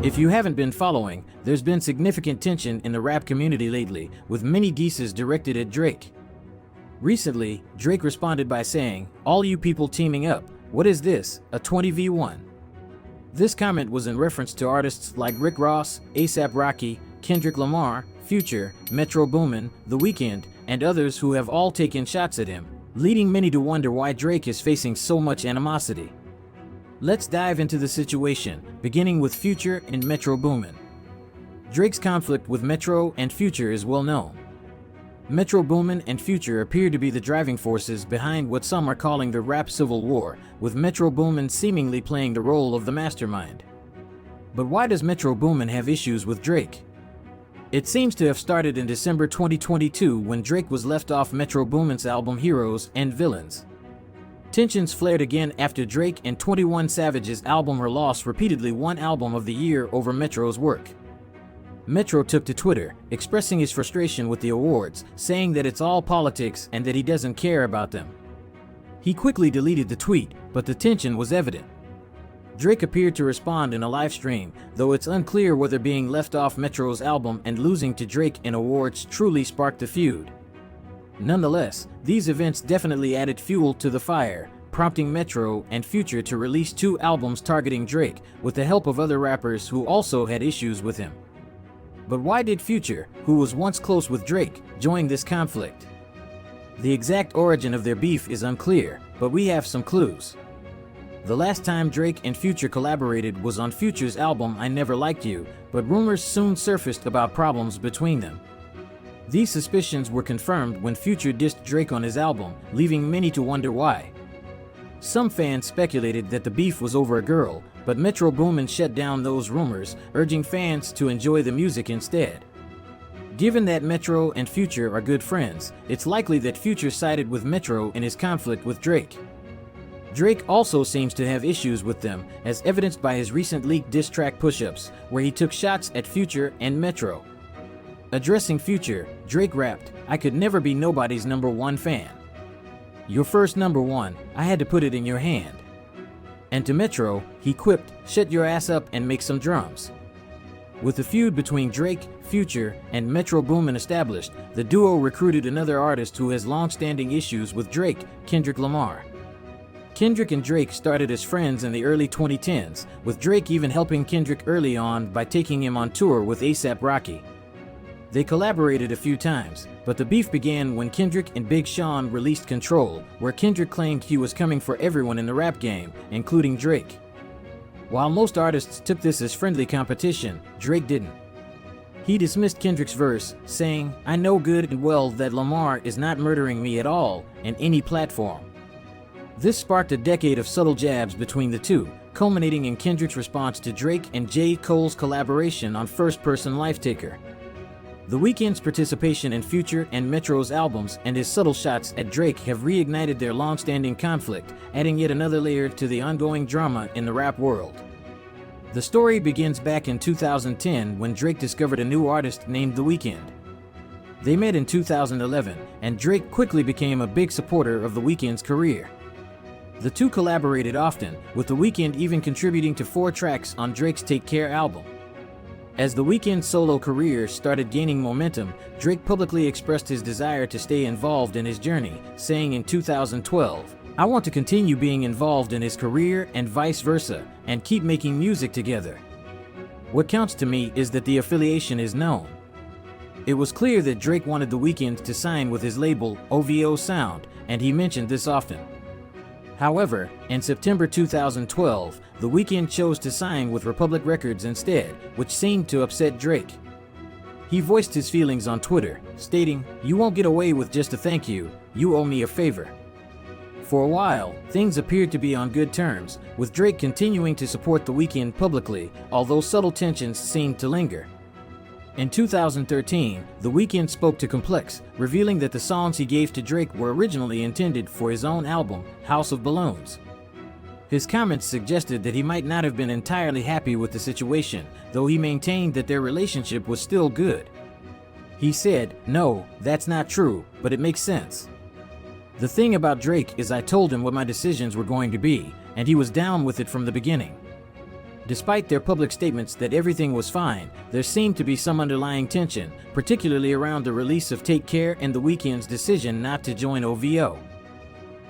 If you haven't been following, there's been significant tension in the rap community lately, with many disses directed at Drake. Recently, Drake responded by saying, "All you people teaming up, what is this, a 20v1?" This comment was in reference to artists like Rick Ross, A$AP Rocky, Kendrick Lamar, Future, Metro Boomin, The Weeknd, and others who have all taken shots at him, leading many to wonder why Drake is facing so much animosity. Let's dive into the situation, beginning with Future and Metro Boomin. Drake's conflict with Metro and Future is well known. Metro Boomin and Future appear to be the driving forces behind what some are calling the rap civil war, with Metro Boomin seemingly playing the role of the mastermind. But why does Metro Boomin have issues with Drake? It seems to have started in December 2022 when Drake was left off Metro Boomin's album Heroes and Villains. Tensions flared again after Drake and 21 Savage's album Her Loss repeatedly won Album of the Year over Metro's work. Metro took to Twitter, expressing his frustration with the awards, saying that it's all politics and that he doesn't care about them. He quickly deleted the tweet, but the tension was evident. Drake appeared to respond in a live stream, though it's unclear whether being left off Metro's album and losing to Drake in awards truly sparked the feud. Nonetheless, these events definitely added fuel to the fire, prompting Metro and Future to release 2 albums targeting Drake, with the help of other rappers who also had issues with him. But why did Future, who was once close with Drake, join this conflict? The exact origin of their beef is unclear, but we have some clues. The last time Drake and Future collaborated was on Future's album I Never Liked You, but rumors soon surfaced about problems between them. These suspicions were confirmed when Future dissed Drake on his album, leaving many to wonder why. Some fans speculated that the beef was over a girl, but Metro Boomin shut down those rumors, urging fans to enjoy the music instead. Given that Metro and Future are good friends, it's likely that Future sided with Metro in his conflict with Drake. Drake also seems to have issues with them, as evidenced by his recent leaked diss track Push-Ups, where he took shots at Future and Metro. Addressing Future, Drake rapped, "I could never be nobody's #1 fan. Your first #1, I had to put it in your hand." And to Metro, he quipped, "Shut your ass up and make some drums." With the feud between Drake, Future, and Metro Boomin established, the duo recruited another artist who has long-standing issues with Drake, Kendrick Lamar. Kendrick and Drake started as friends in the early 2010s, with Drake even helping Kendrick early on by taking him on tour with A$AP Rocky. They collaborated a few times, but the beef began when Kendrick and Big Sean released Control, where Kendrick claimed he was coming for everyone in the rap game, including Drake. While most artists took this as friendly competition, Drake didn't. He dismissed Kendrick's verse, saying, "I know good and well that Lamar is not murdering me at all, in any platform." This sparked a decade of subtle jabs between the two, culminating in Kendrick's response to Drake and J. Cole's collaboration on First Person Life Taker. The Weeknd's participation in Future and Metro's albums and his subtle shots at Drake have reignited their long-standing conflict, adding yet another layer to the ongoing drama in the rap world. The story begins back in 2010 when Drake discovered a new artist named The Weeknd. They met in 2011, and Drake quickly became a big supporter of The Weeknd's career. The two collaborated often, with The Weeknd even contributing to 4 tracks on Drake's Take Care album. As The Weeknd's solo career started gaining momentum, Drake publicly expressed his desire to stay involved in his journey, saying in 2012, "I want to continue being involved in his career and vice versa, and keep making music together. What counts to me is that the affiliation is known." It was clear that Drake wanted The Weeknd to sign with his label, OVO Sound, and he mentioned this often. However, in September 2012, The Weeknd chose to sign with Republic Records instead, which seemed to upset Drake. He voiced his feelings on Twitter, stating, "You won't get away with just a thank you, you owe me a favor." For a while, things appeared to be on good terms, with Drake continuing to support The Weeknd publicly, although subtle tensions seemed to linger. In 2013, The Weeknd spoke to Complex, revealing that the songs he gave to Drake were originally intended for his own album, House of Balloons. His comments suggested that he might not have been entirely happy with the situation, though he maintained that their relationship was still good. He said, "No, that's not true, but it makes sense. The thing about Drake is I told him what my decisions were going to be, and he was down with it from the beginning. Despite their public statements that everything was fine, there seemed to be some underlying tension, particularly around the release of Take Care and The Weeknd's decision not to join OVO.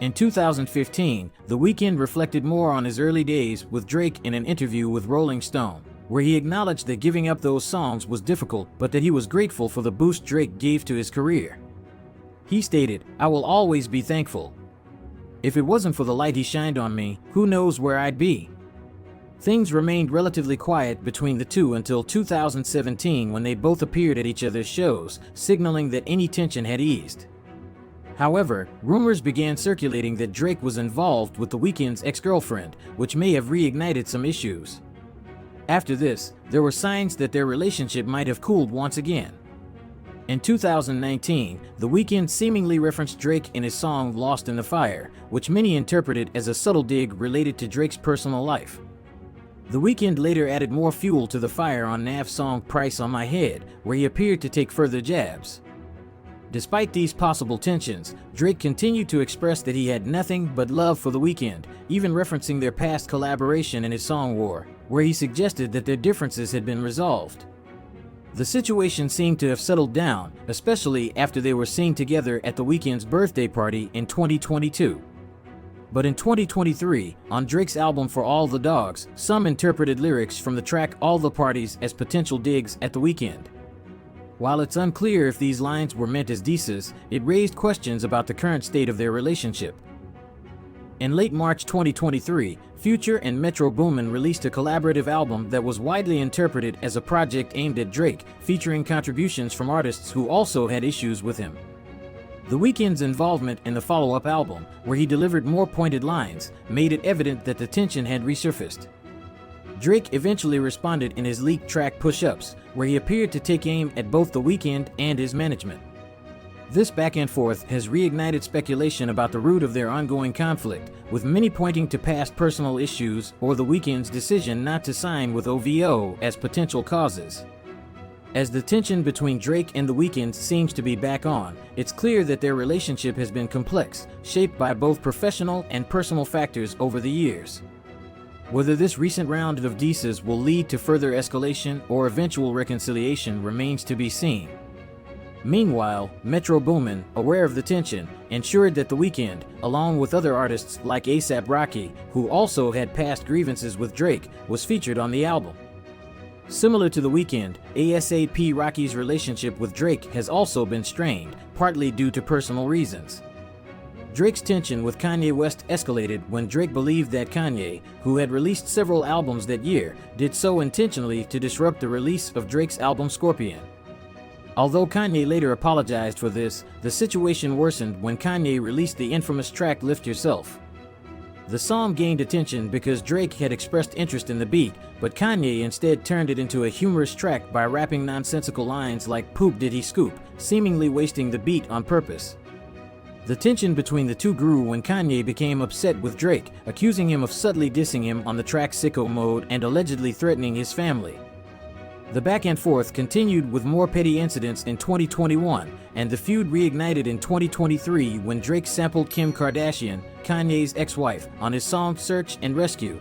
In 2015, The Weeknd reflected more on his early days with Drake in an interview with Rolling Stone, where he acknowledged that giving up those songs was difficult, but that he was grateful for the boost Drake gave to his career. He stated, "I will always be thankful. If it wasn't for the light he shined on me, who knows where I'd be." Things remained relatively quiet between the two until 2017, when they both appeared at each other's shows, signaling that any tension had eased. However, rumors began circulating that Drake was involved with The Weeknd's ex-girlfriend, which may have reignited some issues. After this, there were signs that their relationship might have cooled once again. In 2019, The Weeknd seemingly referenced Drake in his song Lost in the Fire, which many interpreted as a subtle dig related to Drake's personal life. The Weeknd later added more fuel to the fire on Nav's song Price on My Head, where he appeared to take further jabs. Despite these possible tensions, Drake continued to express that he had nothing but love for The Weeknd, even referencing their past collaboration in his song War, where he suggested that their differences had been resolved. The situation seemed to have settled down, especially after they were seen together at The Weeknd's birthday party in 2022. But in 2023, on Drake's album For All the Dogs, some interpreted lyrics from the track All the Parties as potential digs at The Weeknd. While it's unclear if these lines were meant as disses, it raised questions about the current state of their relationship. In late March 2023, Future and Metro Boomin released a collaborative album that was widely interpreted as a project aimed at Drake, featuring contributions from artists who also had issues with him. The Weeknd's involvement in the follow-up album, where he delivered more pointed lines, made it evident that the tension had resurfaced. Drake eventually responded in his leaked track Push Ups, where he appeared to take aim at both The Weeknd and his management. This back and forth has reignited speculation about the root of their ongoing conflict, with many pointing to past personal issues or The Weeknd's decision not to sign with OVO as potential causes. As the tension between Drake and The Weeknd seems to be back on, it's clear that their relationship has been complex, shaped by both professional and personal factors over the years. Whether this recent round of disses will lead to further escalation or eventual reconciliation remains to be seen. Meanwhile, Metro Boomin, aware of the tension, ensured that The Weeknd, along with other artists like A$AP Rocky, who also had past grievances with Drake, was featured on the album. Similar to The Weeknd, A$AP Rocky's relationship with Drake has also been strained, partly due to personal reasons. Drake's tension with Kanye West escalated when Drake believed that Kanye, who had released several albums that year, did so intentionally to disrupt the release of Drake's album Scorpion. Although Kanye later apologized for this, the situation worsened when Kanye released the infamous track Lift Yourself. The song gained attention because Drake had expressed interest in the beat, but Kanye instead turned it into a humorous track by rapping nonsensical lines like "Poop did he scoop," seemingly wasting the beat on purpose. The tension between the two grew when Kanye became upset with Drake, accusing him of subtly dissing him on the track Sicko Mode and allegedly threatening his family. The back and forth continued with more petty incidents in 2021, and the feud reignited in 2023 when Drake sampled Kim Kardashian, Kanye's ex-wife, on his song Search and Rescue.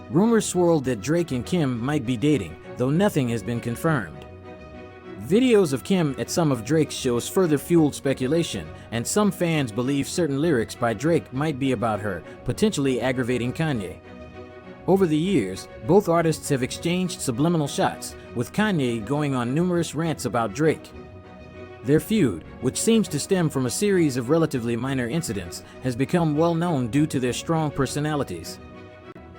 Rumors swirled that Drake and Kim might be dating, though nothing has been confirmed. Videos of Kim at some of Drake's shows further fueled speculation, and some fans believe certain lyrics by Drake might be about her, potentially aggravating Kanye. Over the years, both artists have exchanged subliminal shots, with Kanye going on numerous rants about Drake. Their feud, which seems to stem from a series of relatively minor incidents, has become well known due to their strong personalities.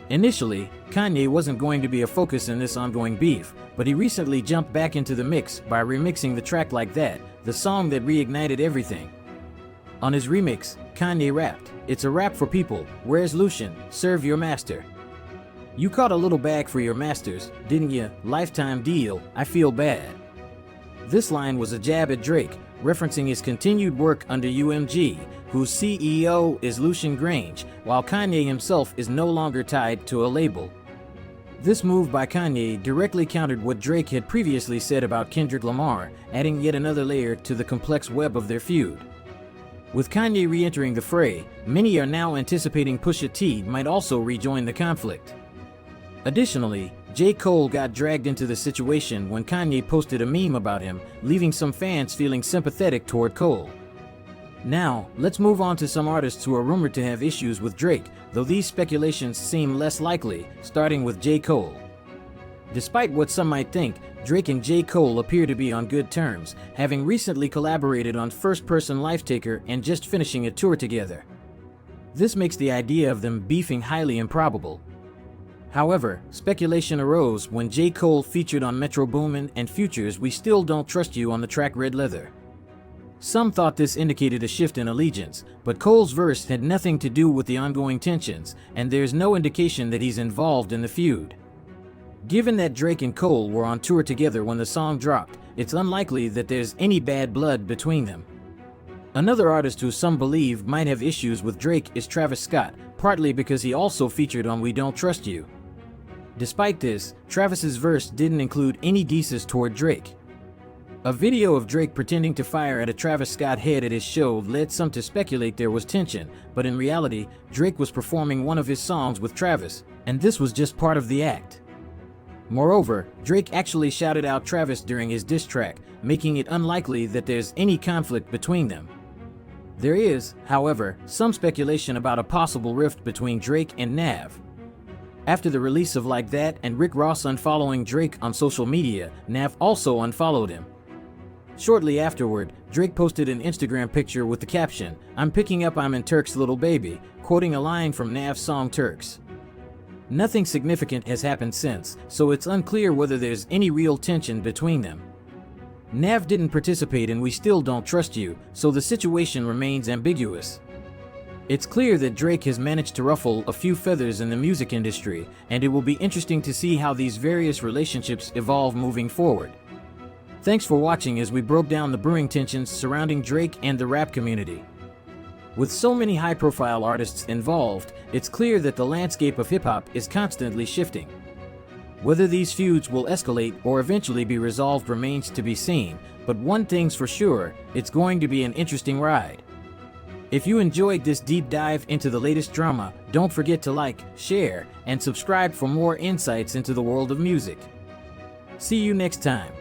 Initially, Kanye wasn't going to be a focus in this ongoing beef, but he recently jumped back into the mix by remixing the track Like That, the song that reignited everything. On his remix, Kanye rapped, "It's a rap for people, where's Lucian, serve your master. You caught a little bag for your masters, didn't you? Lifetime deal, I feel bad." This line was a jab at Drake, referencing his continued work under UMG, whose CEO is Lucian Grange, while Kanye himself is no longer tied to a label. This move by Kanye directly countered what Drake had previously said about Kendrick Lamar, adding yet another layer to the complex web of their feud. With Kanye re-entering the fray, many are now anticipating Pusha T might also rejoin the conflict. Additionally, J. Cole got dragged into the situation when Kanye posted a meme about him, leaving some fans feeling sympathetic toward Cole. Now, let's move on to some artists who are rumored to have issues with Drake, though these speculations seem less likely, starting with J. Cole. Despite what some might think, Drake and J. Cole appear to be on good terms, having recently collaborated on First Person Lifetaker and just finishing a tour together. This makes the idea of them beefing highly improbable. However, speculation arose when J. Cole featured on Metro Boomin and Future's We Still Don't Trust You on the track Red Leather. Some thought this indicated a shift in allegiance, but Cole's verse had nothing to do with the ongoing tensions, and there's no indication that he's involved in the feud. Given that Drake and Cole were on tour together when the song dropped, it's unlikely that there's any bad blood between them. Another artist who some believe might have issues with Drake is Travis Scott, partly because he also featured on We Don't Trust You. Despite this, Travis's verse didn't include any disses toward Drake. A video of Drake pretending to fire at a Travis Scott head at his show led some to speculate there was tension, but in reality, Drake was performing one of his songs with Travis, and this was just part of the act. Moreover, Drake actually shouted out Travis during his diss track, making it unlikely that there's any conflict between them. There is, however, some speculation about a possible rift between Drake and Nav. After the release of Like That and Rick Ross unfollowing Drake on social media, Nav also unfollowed him. Shortly afterward, Drake posted an Instagram picture with the caption, "I'm picking up I'm in Turk's little baby," quoting a line from Nav's song Turks. Nothing significant has happened since, so it's unclear whether there's any real tension between them. Nav didn't participate in We Still Don't Trust You, so the situation remains ambiguous. It's clear that Drake has managed to ruffle a few feathers in the music industry, and it will be interesting to see how these various relationships evolve moving forward. Thanks for watching as we broke down the brewing tensions surrounding Drake and the rap community. With so many high-profile artists involved, it's clear that the landscape of hip-hop is constantly shifting. Whether these feuds will escalate or eventually be resolved remains to be seen, but one thing's for sure, it's going to be an interesting ride. If you enjoyed this deep dive into the latest drama, don't forget to like, share, and subscribe for more insights into the world of music. See you next time.